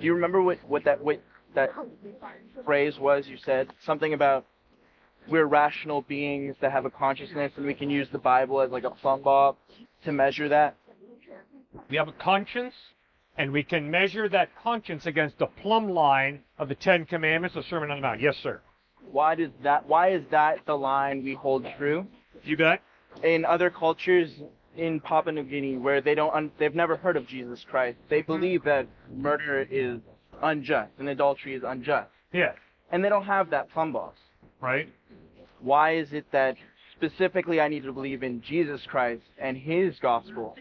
Do you remember what that phrase was? You said something about we're rational beings that have a consciousness, and we can use the Bible as like a plumb bob to measure that. We have a conscience, and we can measure that conscience against the plumb line of the Ten Commandments, the Sermon on the Mount. Yes, sir. Why is that the line we hold true? You bet. In other cultures in Papua New Guinea, where they've never heard of Jesus Christ, they believe that murder is unjust and adultery is unjust. Yes. And they don't have that plumb bob. Right. Why is it that specifically I need to believe in Jesus Christ and his gospel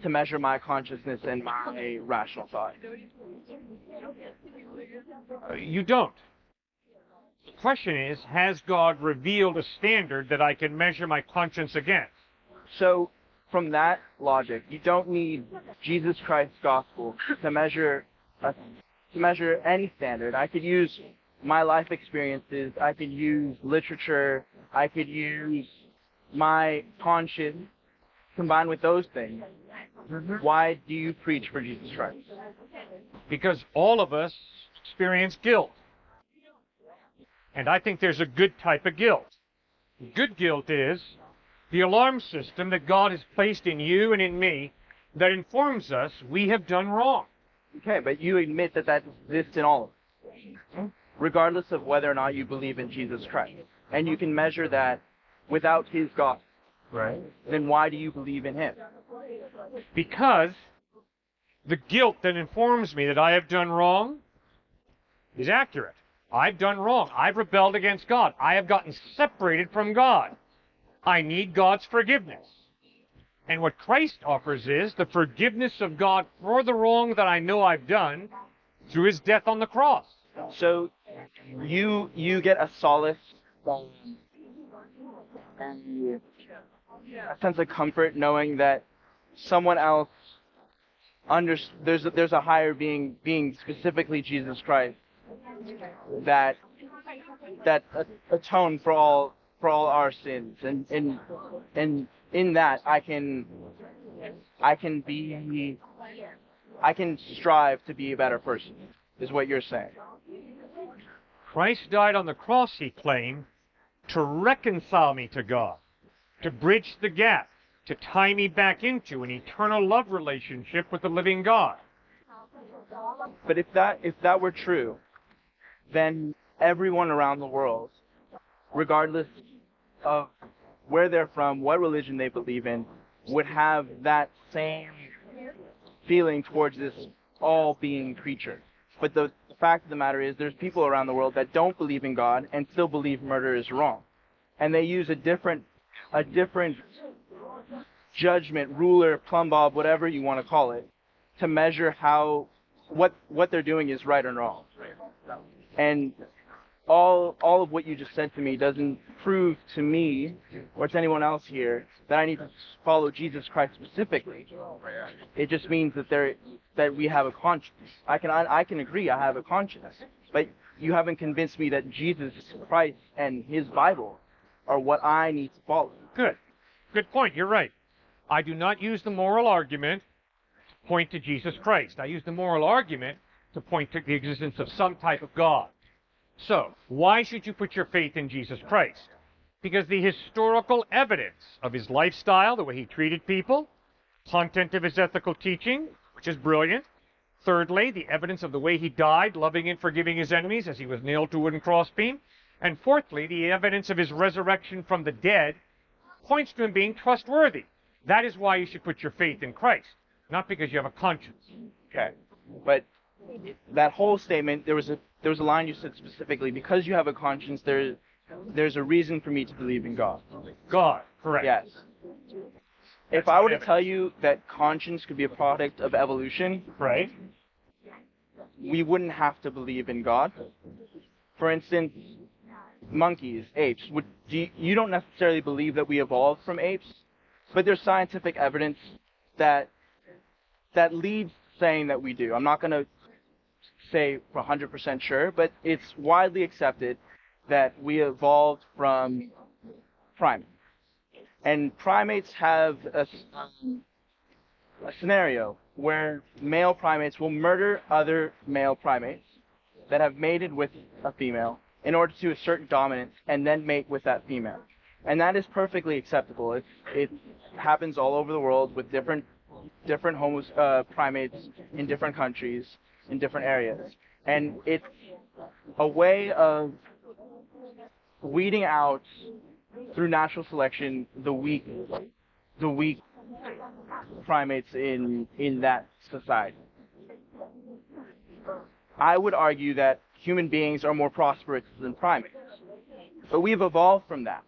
to measure my consciousness and my rational thought? You don't. The question is, has God revealed a standard that I can measure my conscience against? So, from that logic, you don't need Jesus Christ's gospel to measure any standard. I could use my life experiences, I could use literature, I could use my conscience combined with those things. Why do you preach for Jesus Christ? Because all of us experience guilt. And I think there's a good type of guilt. Good guilt is the alarm system that God has placed in you and in me that informs us we have done wrong. Okay, but you admit that exists in all of us, regardless of whether or not you believe in Jesus Christ. And you can measure that without his gospel. Right. Then why do you believe in him? Because the guilt that informs me that I have done wrong is accurate. I've done wrong. I've rebelled against God. I have gotten separated from God. I need God's forgiveness. And what Christ offers is the forgiveness of God for the wrong that I know I've done through his death on the cross. So you get a solace, a sense of comfort knowing that someone else there's a higher being specifically Jesus Christ that atone for all our sins, and in that I can strive to be a better person, is what you're saying. Christ died on the cross, he claimed, to reconcile me to God, to bridge the gap, to tie me back into an eternal love relationship with the living God. But if that were true, then everyone around the world, regardless of where they're from, what religion they believe in, would have that same feeling towards this all-being creature. But the fact of the matter is there's people around the world that don't believe in God and still believe murder is wrong. And they use a different judgment, ruler, plumb bob, whatever you want to call it, to measure what they're doing is right or wrong. And all of what you just said to me doesn't prove to me or to anyone else here that I need to follow Jesus Christ specifically. It just means that we have a conscience. I can agree I have a conscience, but you haven't convinced me that Jesus Christ and his Bible are what I need to follow. Good point. You're right. I do not use the moral argument to point to Jesus Christ. I use the moral argument to point to the existence of some type of God. So, why should you put your faith in Jesus Christ? Because the historical evidence of his lifestyle, the way he treated people, content of his ethical teaching, which is brilliant. Thirdly, the evidence of the way he died, loving and forgiving his enemies as he was nailed to a wooden crossbeam. And fourthly, the evidence of his resurrection from the dead points to him being trustworthy. That is why you should put your faith in Christ, not because you have a conscience. Okay, but that whole statement, there was a line you said specifically, because you have a conscience, there's a reason for me to believe in God. God, correct. Yes. If I were to tell you that conscience could be a product of evolution, right, we wouldn't have to believe in God. For instance, monkeys, apes. You don't necessarily believe that we evolved from apes, but there's scientific evidence that leads to saying that we do. I'm not going to say for 100% sure, but it's widely accepted that we evolved from primates. And primates have a scenario where male primates will murder other male primates that have mated with a female in order to assert dominance and then mate with that female. And that is perfectly acceptable. It happens all over the world with different primates in different countries, in different areas. And it's a way of weeding out, through natural selection, the weak primates in that society. I would argue that human beings are more prosperous than primates, but we've evolved from that,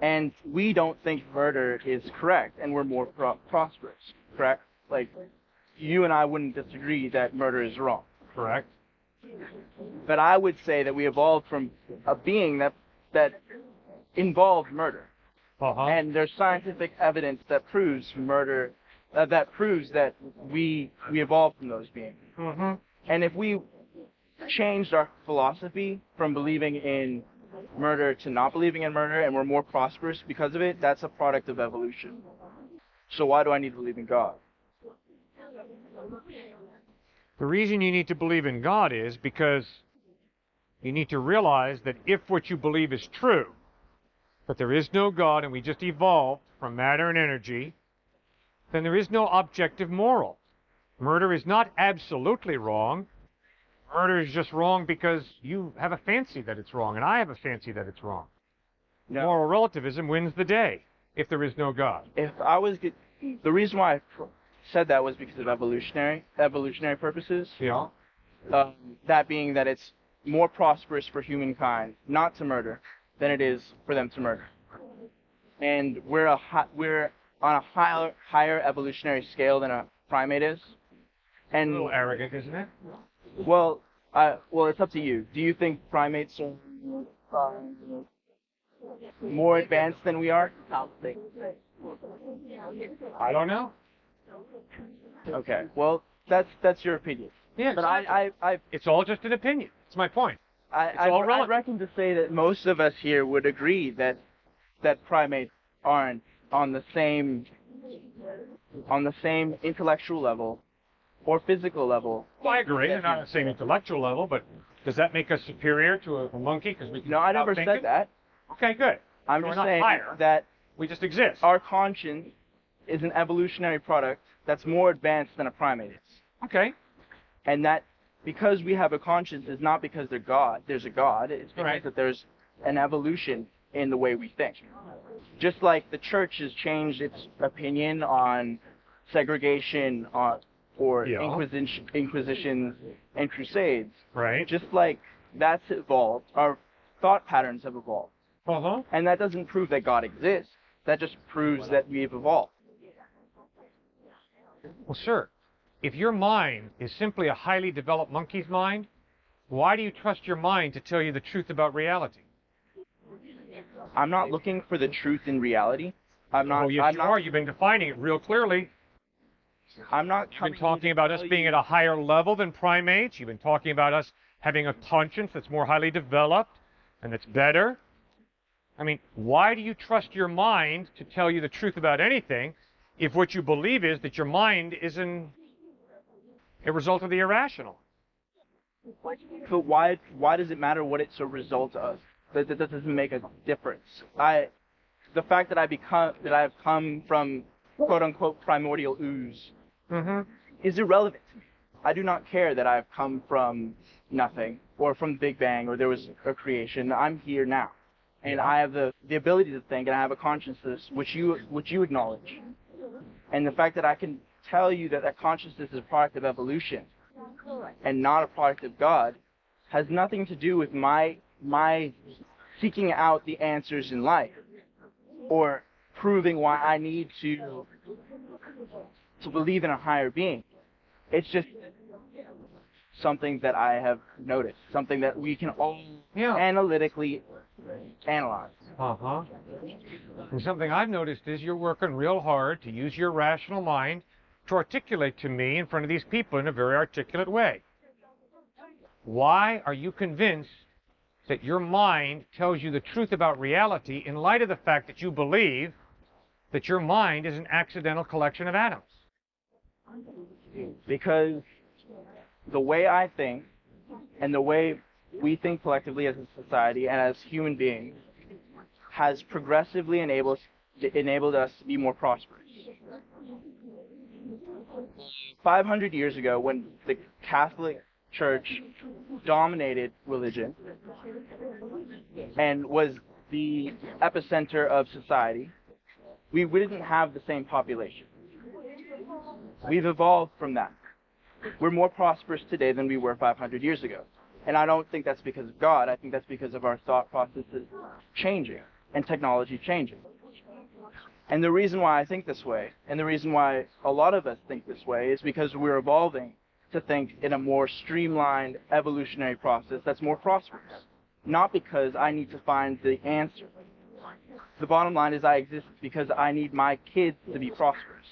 and we don't think murder is correct, and we're more prosperous, correct? Like, you and I wouldn't disagree that murder is wrong. Correct. But I would say that we evolved from a being that involved murder. And there's scientific evidence that proves murder, that proves that we evolved from those beings. And if we changed our philosophy from believing in murder to not believing in murder, and we're more prosperous because of it, that's a product of evolution. So why do I need to believe in God? The reason you need to believe in God is because you need to realize that if what you believe is true, that there is no God and we just evolved from matter and energy, then there is no objective moral. Murder is not absolutely wrong. Murder is just wrong because you have a fancy that it's wrong, and I have a fancy that it's wrong. No. Moral relativism wins the day if there is no God. The reason why I said that was because of evolutionary purposes. Yeah. That being that it's more prosperous for humankind not to murder than it is for them to murder. And we're on a higher evolutionary scale than a primate is. And A little arrogant, isn't it? well, it's up to you. Do you think primates are more advanced than we are? I don't know. Okay. Well, that's your opinion. Yeah, but exactly. It's all just an opinion. That's my point. I reckon to say that most of us here would agree that primates aren't on the same intellectual level or physical level. Well, I agree. They're not on the same intellectual level, but does that make us superior to a monkey? Because we can No, I never said that. Okay, good. I'm So just we're not saying higher. that We just exist. our conscience is an evolutionary product that's more advanced than a primate is. Okay. And that because we have a conscience is not because there's a God. It's because that there's an evolution in the way we think. Just like the church has changed its opinion on segregation or inquisitions and crusades. Right. Just like that's evolved, our thought patterns have evolved. And that doesn't prove that God exists. That just proves that we've evolved. Well, sir, if your mind is simply a highly developed monkey's mind, why do you trust your mind to tell you the truth about reality? I'm not looking for the truth in reality. I'm not. Oh, yes, you are. You've been defining it real clearly. I'm not. You've been talking about us being at a higher level than primates. You've been talking about us having a conscience that's more highly developed and that's better. I mean, why do you trust your mind to tell you the truth about anything if what you believe is that your mind is a result of the irrational? But why does it matter what it's a result of? That doesn't make a difference. The fact that I've come from quote unquote primordial ooze is irrelevant to me. I do not care that I've come from nothing or from the Big Bang or there was a creation. I'm here now. And I have the ability to think, and I have a consciousness which you acknowledge. And the fact that I can tell you that that consciousness is a product of evolution and not a product of God has nothing to do with my seeking out the answers in life or proving why I need to believe in a higher being. It's just something that I have noticed, something that we can all analytically analyze. And something I've noticed is you're working real hard to use your rational mind to articulate to me in front of these people in a very articulate way. Why are you convinced that your mind tells you the truth about reality in light of the fact that you believe that your mind is an accidental collection of atoms? Because the way I think and the way we think collectively as a society and as human beings has progressively enabled us to be more prosperous. 500 years ago, when the Catholic Church dominated religion and was the epicenter of society, we didn't have the same population. We've evolved from that. We're more prosperous today than we were 500 years ago. And I don't think that's because of God. I think that's because of our thought processes changing and technology changing. And the reason why I think this way, and the reason why a lot of us think this way, is because we're evolving to think in a more streamlined evolutionary process that's more prosperous. Not because I need to find the answer. The bottom line is I exist because I need my kids to be prosperous.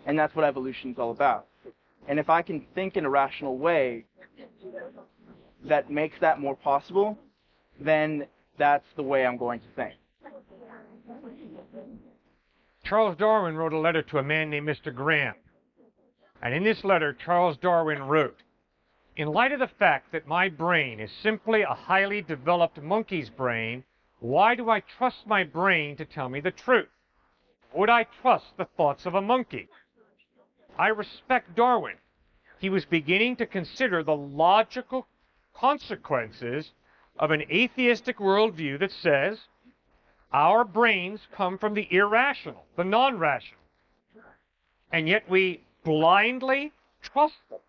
And that's what evolution is all about. And if I can think in a rational way that makes that more possible, then that's the way I'm going to think. Charles Darwin wrote a letter to a man named Mr. Graham. And in this letter, Charles Darwin wrote, "In light of the fact that my brain is simply a highly developed monkey's brain, why do I trust my brain to tell me the truth? Would I trust the thoughts of a monkey?" I respect Darwin. He was beginning to consider the logical consequences of an atheistic worldview that says our brains come from the irrational, the non-rational, and yet we blindly trust them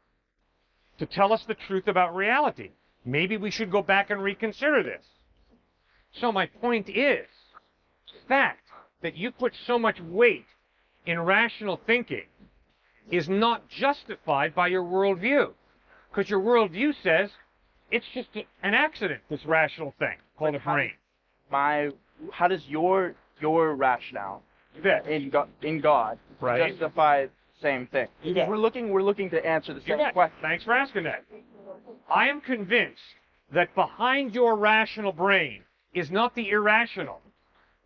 to tell us the truth about reality. Maybe we should go back and reconsider this. So my point is, the fact that you put so much weight in rational thinking is not justified by your worldview, because your worldview says it's just an accident, this rational thing called a brain. How does your rationale in God Right. justify the same thing? Yeah. We're looking to answer the same question. Thanks for asking that. I am convinced that behind your rational brain is not the irrational.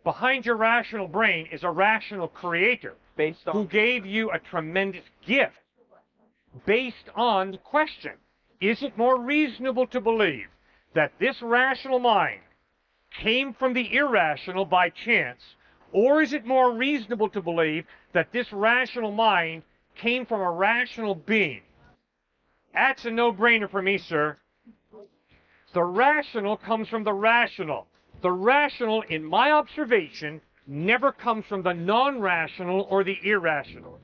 Behind your rational brain is a rational creator who gave you a tremendous gift based on the question, is it more reasonable to believe that this rational mind came from the irrational by chance, or is it more reasonable to believe that this rational mind came from a rational being? That's a no-brainer for me, sir. The rational comes from the rational. The rational, in my observation, never comes from the non-rational or the irrational.